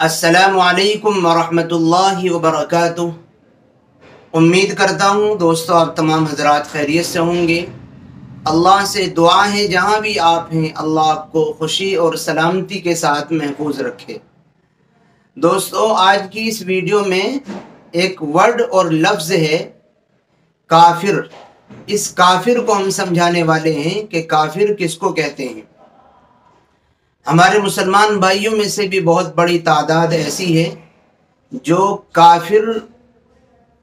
السلام علیکم ورحمۃ اللہ وبرکاتہ۔ امید کرتا ہوں دوستو آپ تمام حضرات خیریت سے ہوں گے۔ اللہ سے دعا ہے جہاں بھی آپ ہیں اللہ آپ کو خوشی اور سلامتی کے ساتھ محفوظ رکھے۔ دوستو آج کی اس ویڈیو میں ایک ورڈ اور لفظ ہے کافر۔ اس کافر کو ہم سمجھانے والے ہیں کہ کافر کس کو کہتے ہیں۔ ہمارے مسلمان بھائیوں میں سے بھی بہت بڑی تعداد ایسی ہے جو کافر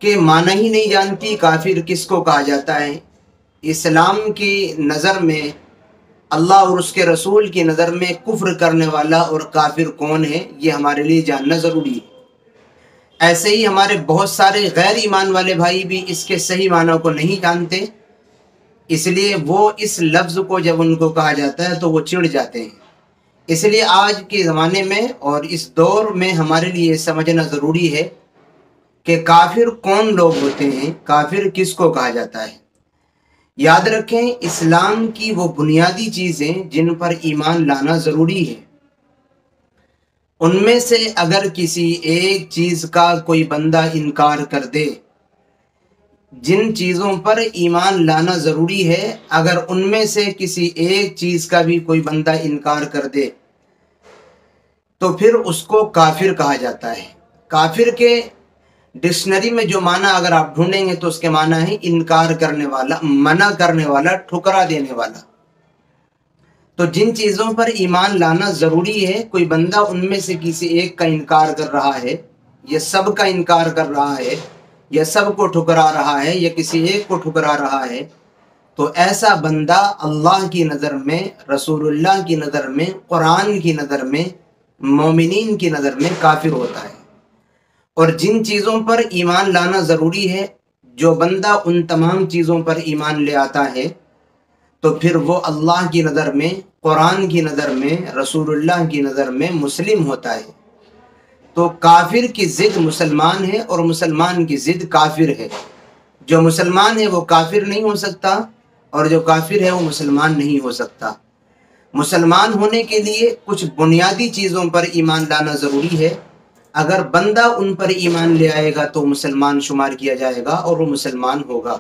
کے معنی ہی نہیں جانتی، کافر کس کو کہا جاتا ہے۔ اسلام کی نظر میں، اللہ اور اس کے رسول کی نظر میں کفر کرنے والا اور کافر کون ہے یہ ہمارے لیے جاننا ضروری ہے۔ ایسے ہی ہمارے بہت سارے غیر ایمان والے بھائی بھی اس کے صحیح معنی کو نہیں جانتے، اس لیے وہ اس لفظ کو جب ان کو کہا جاتا ہے تو وہ چڑ جاتے ہیں۔ اس لیے آج کے زمانے میں اور اس دور میں ہمارے لیے سمجھنا ضروری ہے کہ کافر کون لوگ ہوتے ہیں، کافر کس کو کہا جاتا ہے۔ یاد رکھیں اسلام کی وہ بنیادی چیزیں جن پر ایمان لانا ضروری ہے، ان میں سے اگر کسی ایک چیز کا کوئی بندہ انکار کر دے، جن چیزوں پر ایمان لانا ضروری ہے اگر ان میں سے کسی ایک چیز کا بھی کوئی بندہ انکار کر دے تو پھر اس کو کافر کہا جاتا ہے۔ کافر کے ڈکشنری میں جو معنی اگر آپ ڈھونڈیں گے تو اس کے معنی ہے انکار کرنے والا، منع کرنے والا، ٹھکرا دینے والا۔ تو جن چیزوں پر ایمان لانا ضروری ہے کوئی بندہ ان میں سے کسی ایک کا انکار کر رہا ہے، یا سب کا انکار کر رہا ہے، یا سب کو ٹھکرا رہا ہے، یا کسی ایک کو ٹھکرا رہا ہے، تو ایسا بندہ اللہ کی نظر میں، رسول اللہ کی نظر میں، قرآن کی نظر میں، مومنین کی نظر میں کافر ہوتا ہے۔ اور جن چیزوں پر ایمان لانا ضروری ہے، جو بندہ ان تمام چیزوں پر ایمان لے آتا ہے تو پھر وہ اللہ کی نظر میں، قرآن کی نظر میں، رسول اللہ کی نظر میں مسلم ہوتا ہے۔ تو کافر کی ضد مسلمان ہے اور مسلمان کی ضد کافر ہے۔ جو مسلمان ہے وہ کافر نہیں ہو سکتا اور جو کافر ہے وہ مسلمان نہیں ہو سکتا۔ مسلمان ہونے کے لیے کچھ بنیادی چیزوں پر ایمان لانا ضروری ہے، اگر بندہ ان پر ایمان لے آئے گا تو مسلمان شمار کیا جائے گا اور وہ مسلمان ہوگا۔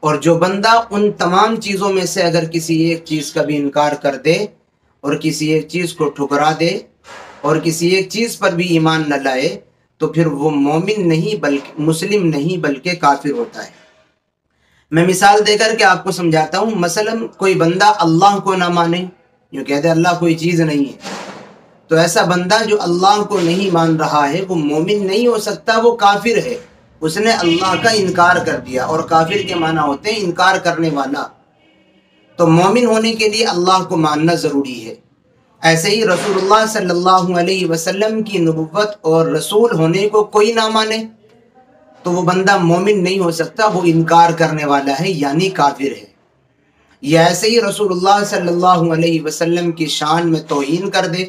اور جو بندہ ان تمام چیزوں میں سے اگر کسی ایک چیز کا بھی انکار کر دے اور کسی ایک چیز کو ٹھکرا دے اور کسی ایک چیز پر بھی ایمان نہ لائے تو پھر وہ مومن نہیں بلکہ مسلم نہیں بلکہ کافر ہوتا ہے۔ میں مثال دے کر کے آپ کو سمجھاتا ہوں۔ مثلا کوئی بندہ اللہ کو نہ مانے، جو کہتے ہیں اللہ کوئی چیز نہیں ہے، تو ایسا بندہ جو اللہ کو نہیں مان رہا ہے وہ مومن نہیں ہو سکتا، وہ کافر ہے۔ اس نے اللہ کا انکار کر دیا، اور کافر کے معنی ہوتے ہیں انکار کرنے والا۔ تو مومن ہونے کے لیے اللہ کو ماننا ضروری ہے۔ ایسے ہی رسول اللہ صلی اللہ علیہ وسلم کی نبوت اور رسول ہونے کو کوئی نہ مانے تو وہ بندہ مومن نہیں ہو سکتا، وہ انکار کرنے والا ہے یعنی کافر ہے۔ یا ایسے ہی رسول اللہ صلی اللہ علیہ وسلم کی شان میں توہین کر دے،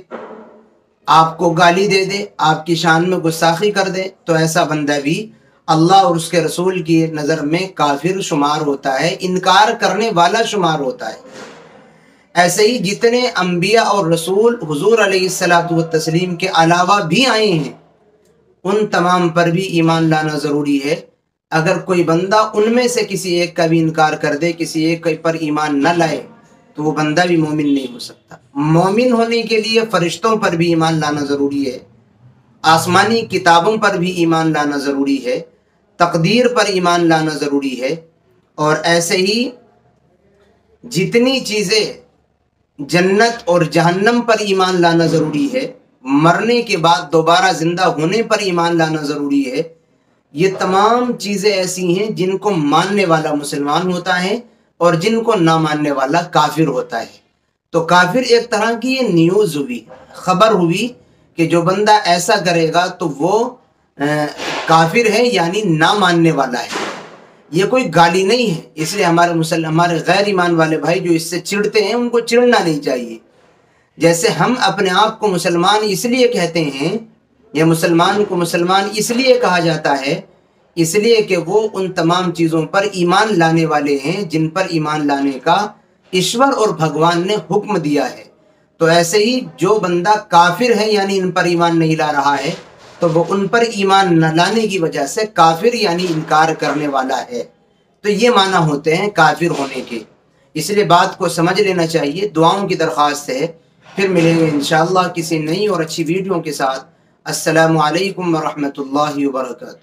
آپ کو گالی دے دے، آپ کی شان میں گستاخی کر دے، تو ایسا بندہ بھی اللہ اور اس کے رسول کی نظر میں کافر شمار ہوتا ہے، انکار کرنے والا شمار ہوتا ہے۔ ایسے ہی جتنے انبیاء اور رسول حضور علیہ الصلوۃ والتسلیم کے علاوہ بھی آئے ہیں ان تمام پر بھی ایمان لانا ضروری ہے۔ اگر کوئی بندہ ان میں سے کسی ایک کا بھی انکار کر دے، کسی ایک پر ایمان نہ لائے تو وہ بندہ بھی مومن نہیں ہو سکتا۔ مومن ہونے کے لیے فرشتوں پر بھی ایمان لانا ضروری ہے، آسمانی کتابوں پر بھی ایمان لانا ضروری ہے، تقدیر پر ایمان لانا ضروری ہے، اور ایسے ہی جتنی چیزیں جنت اور جہنم پر ایمان لانا ضروری ہے، مرنے کے بعد دوبارہ زندہ ہونے پر ایمان لانا ضروری ہے۔ یہ تمام چیزیں ایسی ہیں جن کو ماننے والا مسلمان ہوتا ہے اور جن کو نہ ماننے والا کافر ہوتا ہے۔ تو کافر ایک طرح کی یہ نیوز ہوئی، خبر ہوئی کہ جو بندہ ایسا کرے گا تو وہ کافر ہے یعنی نہ ماننے والا ہے۔ یہ کوئی گالی نہیں ہے، اس لیے ہمارے غیر ایمان والے بھائی جو اس سے چڑھتے ہیں ان کو چڑھنا نہیں چاہیے۔ جیسے ہم اپنے آپ کو مسلمان اس لیے کہتے ہیں، یا مسلمان کو مسلمان اس لیے کہا جاتا ہے، اس لیے کہ وہ ان تمام چیزوں پر ایمان لانے والے ہیں جن پر ایمان لانے کا ایشور اور بھگوان نے حکم دیا ہے۔ تو ایسے ہی جو بندہ کافر ہے یعنی ان پر ایمان نہیں لا رہا ہے تو وہ ان پر ایمان نہ لانے کی وجہ سے کافر یعنی انکار کرنے والا ہے۔ تو یہ معنی ہوتے ہیں کافر ہونے کے، اس لیے بات کو سمجھ لینا چاہیے۔ دعاؤں کی درخواست ہے، پھر ملیں گے انشاءاللہ کسی نئی اور اچھی ویڈیو کے ساتھ۔ السلام علیکم ورحمۃ اللہ وبرکاتہ۔